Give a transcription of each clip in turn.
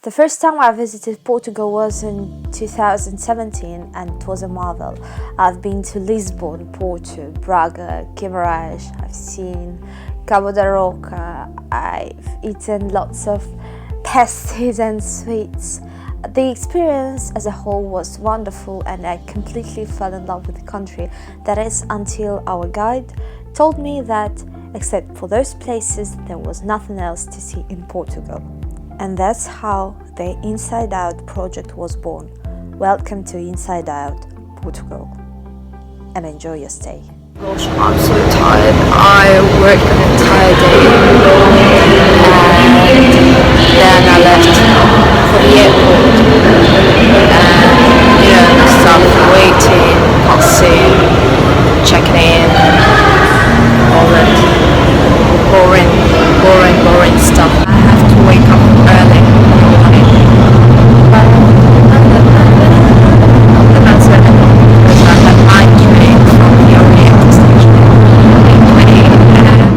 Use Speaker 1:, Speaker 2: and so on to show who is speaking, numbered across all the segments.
Speaker 1: The first time I visited Portugal was in 2017 and it was a marvel. I've been to Lisbon, Porto, Braga, Guimarães, I've seen Cabo da Roca, I've eaten lots of pasties and sweets. The experience as a whole was wonderful and I completely fell in love with the country. That is until our guide told me that except for those places there was nothing else to see in Portugal. And that's how the InsideOut project was born. Welcome to InsideOut, Portugal, and enjoy your stay.
Speaker 2: Gosh, I'm so tired. I worked an entire day and then I left for the airport and the stuff, waiting, passing, checking in, all that boring stuff. I have to wake up early in the morning. That's it. Because I had my train from the Oriental station.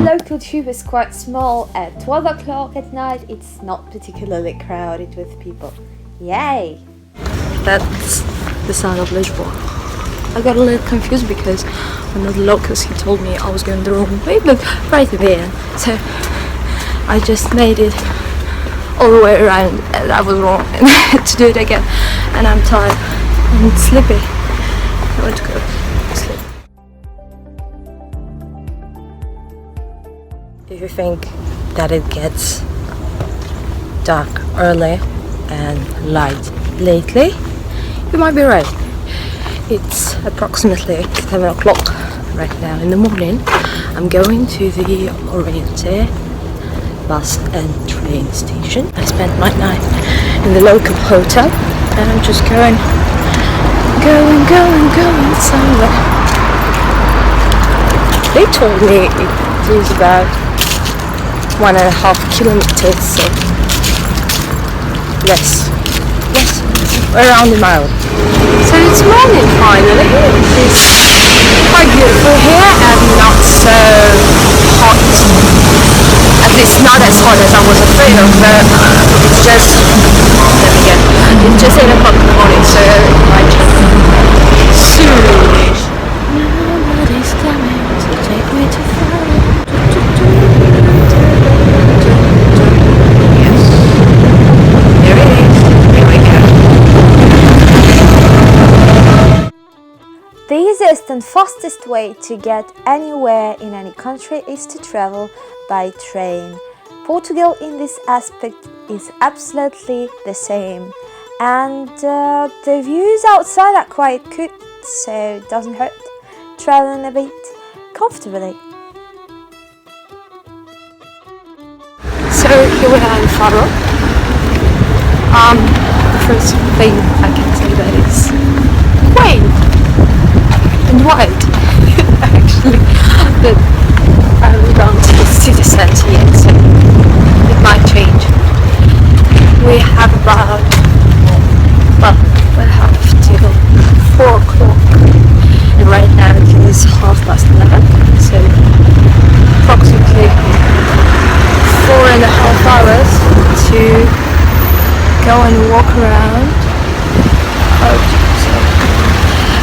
Speaker 1: Local tube is quite small. At 12 o'clock at night, it's not particularly crowded with people. Yay!
Speaker 2: That's the sound of Lisbon. I got a little confused because one of the locals, he told me I was going the wrong way, but right at the end. So I just made it all the way around and I was wrong and I had to do it again. And I'm tired and sleepy. I want to go sleep. If you think that it gets dark early and light lately, you might be right. It's approximately 7 o'clock right now in the morning. I'm going to the Oriente bus and train station. I spent my night in the local hotel and I'm just going somewhere. They told me it is about 1.5 kilometers, so yes, around a mile. So it's morning finally. It's quite beautiful here and not so hot. At least not as hot as I was afraid of, but it's just, it's just 8 o'clock in the morning, so it might change soonish. Nobody's coming to take me to Faro. Yes, there it is. Here we go.
Speaker 1: The easiest and fastest way to get anywhere in any country is to travel by train. Portugal in this aspect is absolutely the same, and the views outside are quite good, so it doesn't hurt traveling a bit comfortably.
Speaker 2: So here we are in Faro. The first thing I can say that it's quaint and wide actually, but I haven't gone to the city centre yet, so it might change. We have about, well, we have till 4 o'clock and right now it is 11:30, so approximately 4.5 hours to go and walk around.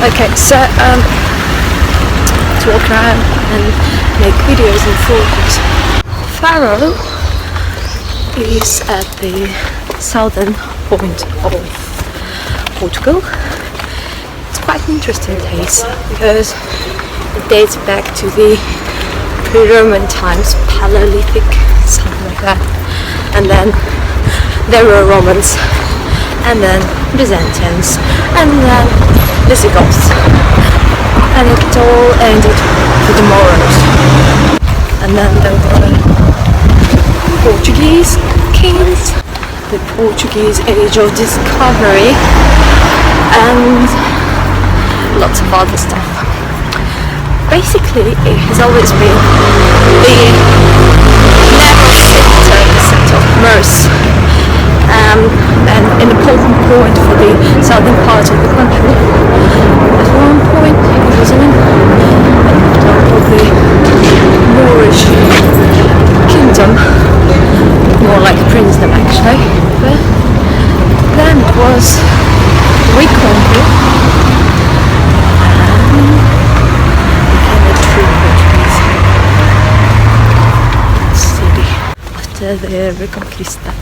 Speaker 2: Okay, so to walk around and make videos and photos. Faro is at the southern point of Portugal. It's quite an interesting place because it dates back to the pre-Roman times, Paleolithic, something like that. And then there were Romans, and then Byzantines, and then Visigoths, and it all ended with the Moors. And then there were Portuguese kings, the Portuguese age of discovery, and lots of other stuff. Basically, it has always been the narrow center of commerce. And an important point for the southern part of the country. At one point it was an part of the Moorish kingdom, more like a princedom actually, but was week longer and became a true Portuguese city after the Reconquista.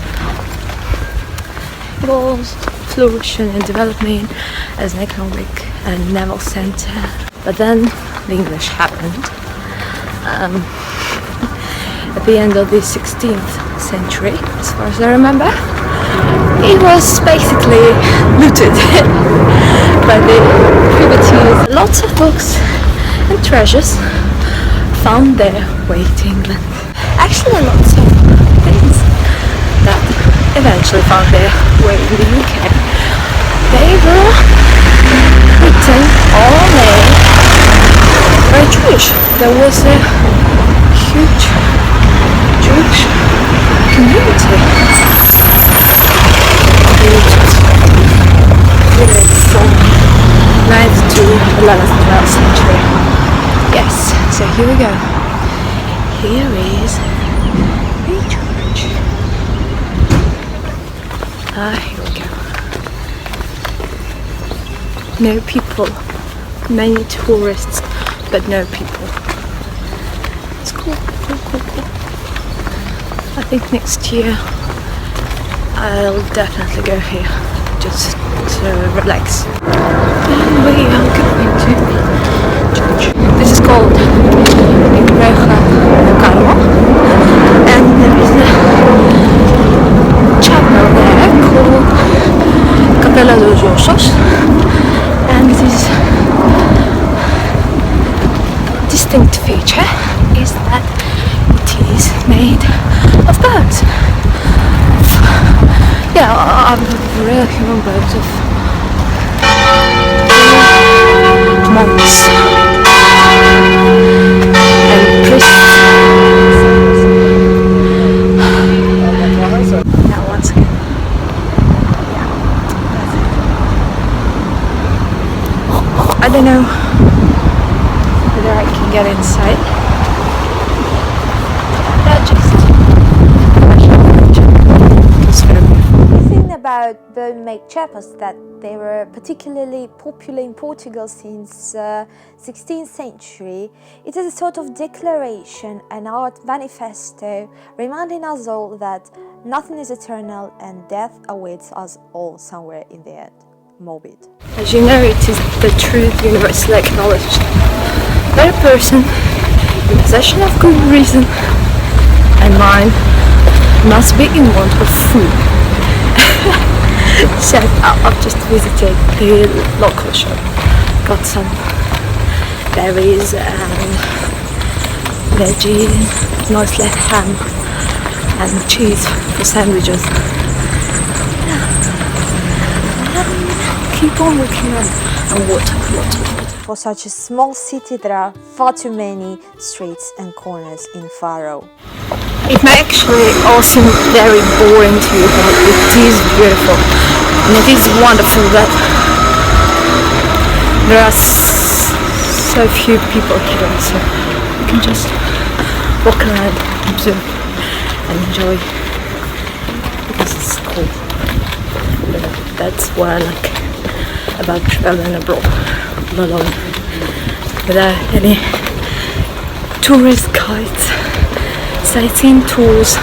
Speaker 2: It was flourishing and developing as an economic and naval center. But then the English happened. At the end of the 16th century, as far as I remember, it was basically looted by the privateers. Lots of books and treasures found their way to England. Actually, lots of things that eventually found their way in the UK. They were written or made by Jewish. There was a huge Jewish community from 9th to 11th, 12th century. Yes, so here we go. Here is a church. Here we go. No people, many tourists, but no people. It's cool. I think next year I'll definitely go here just to relax. And we are going to church. This is called Braga, and there is a chapel there called Capella dos Ossos, and this distinct feature is that it is made of birds. Yeah, real human birds of monks and priests. Now once again, I don't know whether I can get inside. That just
Speaker 1: The thing about bone-made chapels that they were particularly popular in Portugal since 16th century. It is a sort of declaration, an art manifesto, reminding us all that nothing is eternal and death awaits us all somewhere in the end. Morbid.
Speaker 2: As you know, it is the truth universally acknowledged that a person in possession of good reason and mind must be in want of food. So I've just visited the local shop, got some berries and veggies, nice little ham and cheese for sandwiches. Keep on walking around and water.
Speaker 1: For such a small city, there are far too many streets and corners in Faro.
Speaker 2: It may actually all seem very boring to you, but it is beautiful. And it is wonderful that there are so few people here, so you can just walk around, observe and enjoy, because it's cool. That's what I like about traveling abroad, alone, without any tourist guides, sightseeing tours.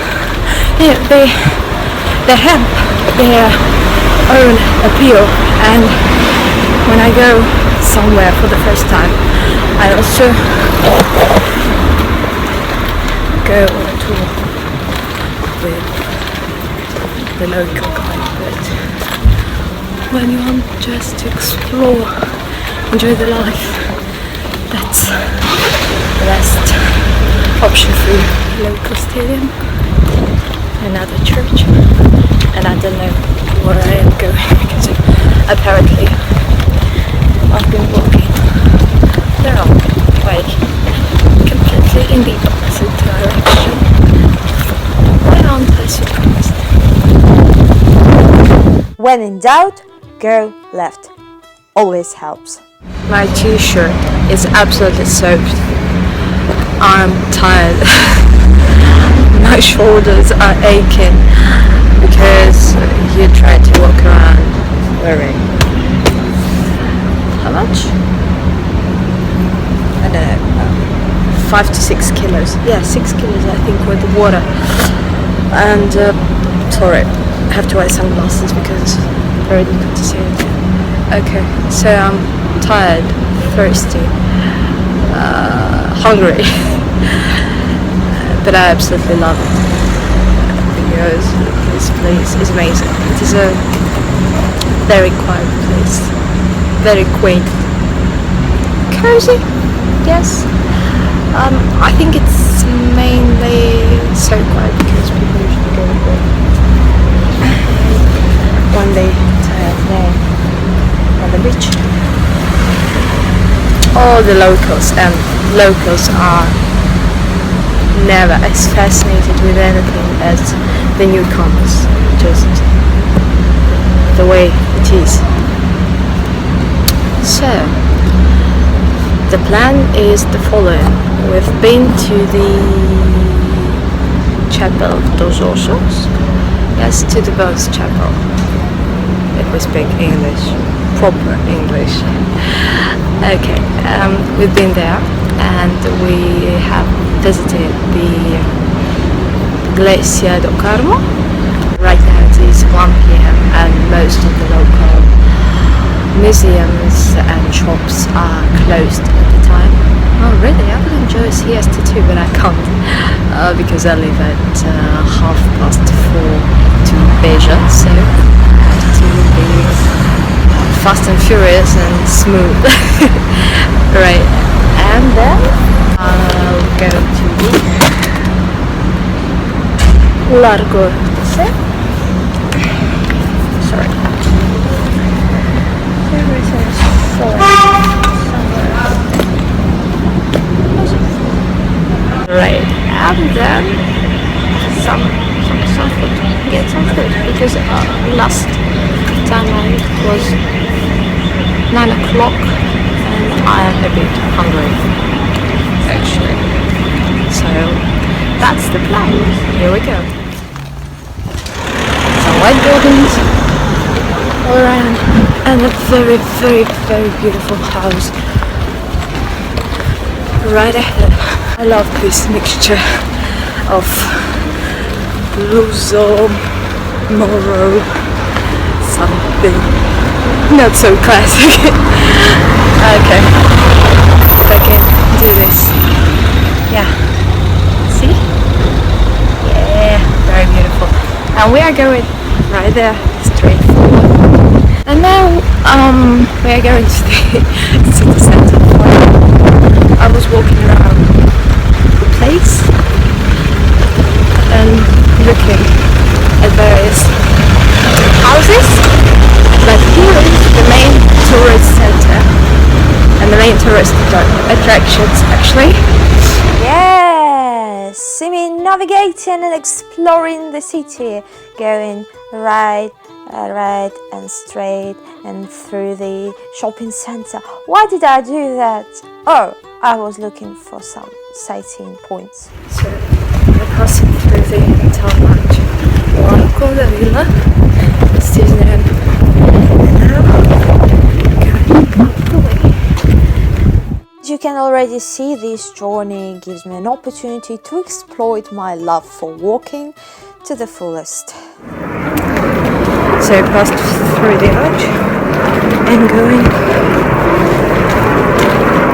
Speaker 2: Yeah, they have their own appeal, and when I go somewhere for the first time, I also go on a tour with the local guide. But when you want just to explore, enjoy the life, that's the best option for you. Local stadium, another church, and I don't know where I am going because apparently I've been walking the wrong way, completely in the opposite direction. Why aren't I surprised?
Speaker 1: When in doubt, go left. Always helps.
Speaker 2: My t-shirt is absolutely soaked. I'm tired. My shoulders are aching because you try to walk around very, how much? I don't know, 5 to 6 kilos. Yeah, 6 kilos I think with the water. And sorry, I have to wear sunglasses because it's very difficult to see anything. Okay, so I'm tired, thirsty, hungry, but I absolutely love it because this place is amazing. It is a very quiet place, very quaint, cozy, yes. I think it's mainly so quiet because people usually go there one day to have day on the beach. All the locals, and locals are never as fascinated with anything as the newcomers, just the way it is. So the plan is the following. We've been to the Chapel dos Ossos, yes, to the Boats Chapel, if we speak English, proper English. Okay, we've been there and we have visited the Iglesia do Carmo. Right now it is 1 p.m. and most of the local museums and shops are closed at the time. Oh really? I would enjoy a siesta too, but I can't because I leave at 4:30 to Beja, so I have to be fast and furious and smooth. Right, and then I'll go to Largo. Sorry. Right, and then some food. Get some food because last time it was 9 o'clock and I am a bit hungry actually. So that's the plan. Here we go. Some white buildings all around and a very, very, very beautiful house right ahead. I love this mixture of Luso, Moro, something not so classic. Okay, if I can do this. Yeah, see? Yeah, very beautiful. And we are going right there, straight forward. And now we are going to the city center. I was walking around the place and looking at various houses, but here is the main tourist center and the main tourist attractions actually.
Speaker 1: Yes, see me navigating and exploring the city, going right and straight and through the shopping center. Why did I do that? Oh, I was looking for some sightseeing points.
Speaker 2: So we're passing through the tarmac Largo da Villa, Stizner, and now going up the way.
Speaker 1: As you can already see, this journey gives me an opportunity to exploit my love for walking to the fullest.
Speaker 2: So passed through the arch and going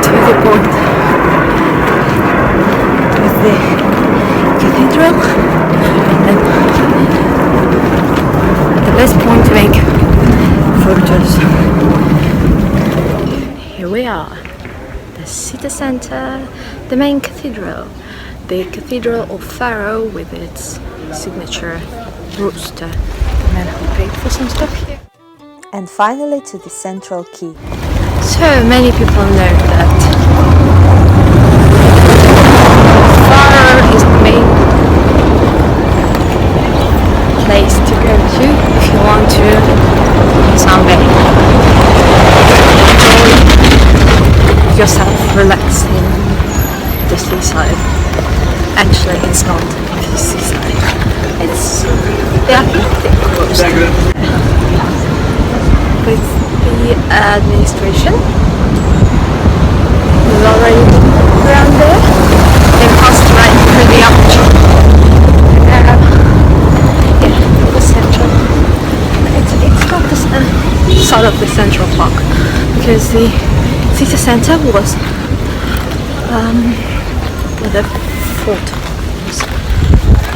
Speaker 2: to the point with the cathedral, and the best point to make photos. Here we are, the city center, the main cathedral, the Cathedral of Faro with its signature rooster. The man who paid for some stuff here.
Speaker 1: And finally to the central quay.
Speaker 2: So many people know that Faro is the main place to go to if you want to sunbathe. Enjoy yourself relaxing the seaside. Actually, it's not the seaside. It's the Atlantic coast. with the administration. We've already been around there. They passed right through the arch. Yeah, the central. It's not the sort of the central park, because the city centre was where the fort was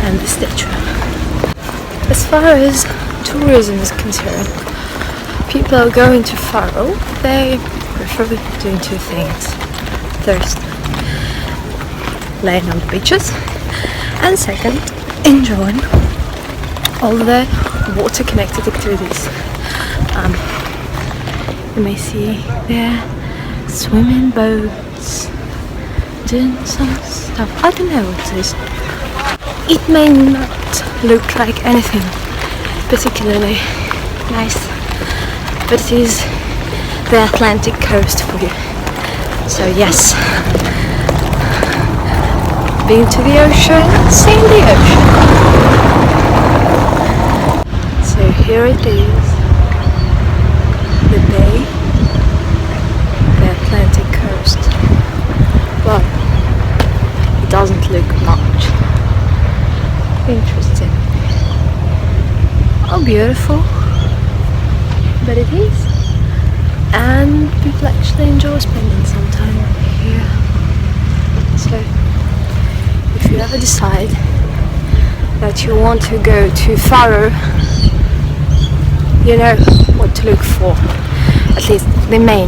Speaker 2: and the statue. As far as tourism is concerned, people going to Faro, they prefer doing two things. First, laying on the beaches, and second, enjoying all the water connected activities. You may see there swimming boats, doing some stuff. I don't know what it is. It may not look like anything particularly nice, but it is the Atlantic coast for you. So yes, being to the ocean, seeing the ocean. So here it is, the bay, the Atlantic coast. Well, it doesn't look much. Interesting. Oh, beautiful. But it is. And people actually enjoy spending some time here. So, if you ever decide that you want to go to Faro, you know what to look for. At least the main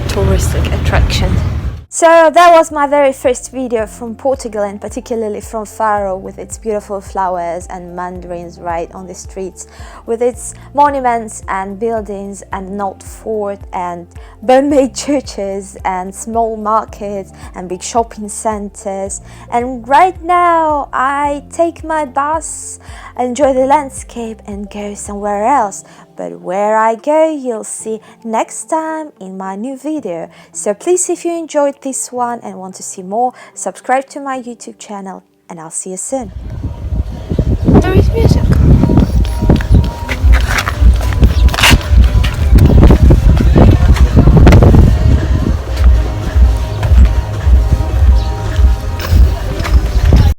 Speaker 2: touristic attraction.
Speaker 1: So that was my very first video from Portugal, and particularly from Faro, with its beautiful flowers and mandarins right on the streets, with its monuments and buildings and an old fort and bone-made churches and small markets and big shopping centers. And right now I take my bus, enjoy the landscape and go somewhere else. But where I go, you'll see next time in my new video. So please, if you enjoyed this one and want to see more, subscribe to my YouTube channel, and I'll see you soon.
Speaker 2: There is music.